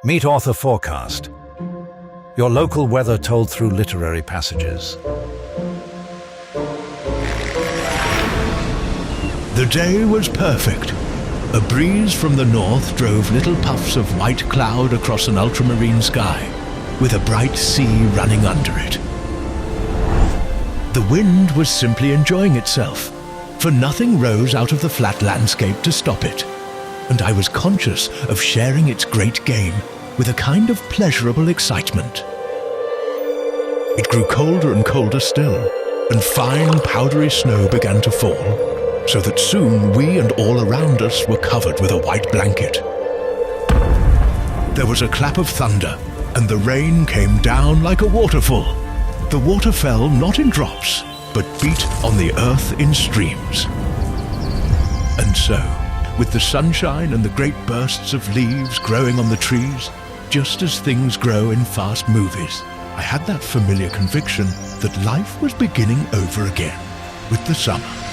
Meet Author Forecast, your local weather told through literary passages. The day was perfect. A breeze from the north drove little puffs of white cloud across an ultramarine sky, with a bright sea running under it. The wind was simply enjoying itself, for nothing rose out of the flat landscape to stop it, and I was conscious of sharing its great game with a kind of pleasurable excitement. It grew colder and colder still, and fine powdery snow began to fall, so that soon we and all around us were covered with a white blanket. There was a clap of thunder, and the rain came down like a waterfall. The water fell not in drops, but beat on the earth in streams. And so, with the sunshine and the great bursts of leaves growing on the trees, just as things grow in fast movies, I had that familiar conviction that life was beginning over again with the summer.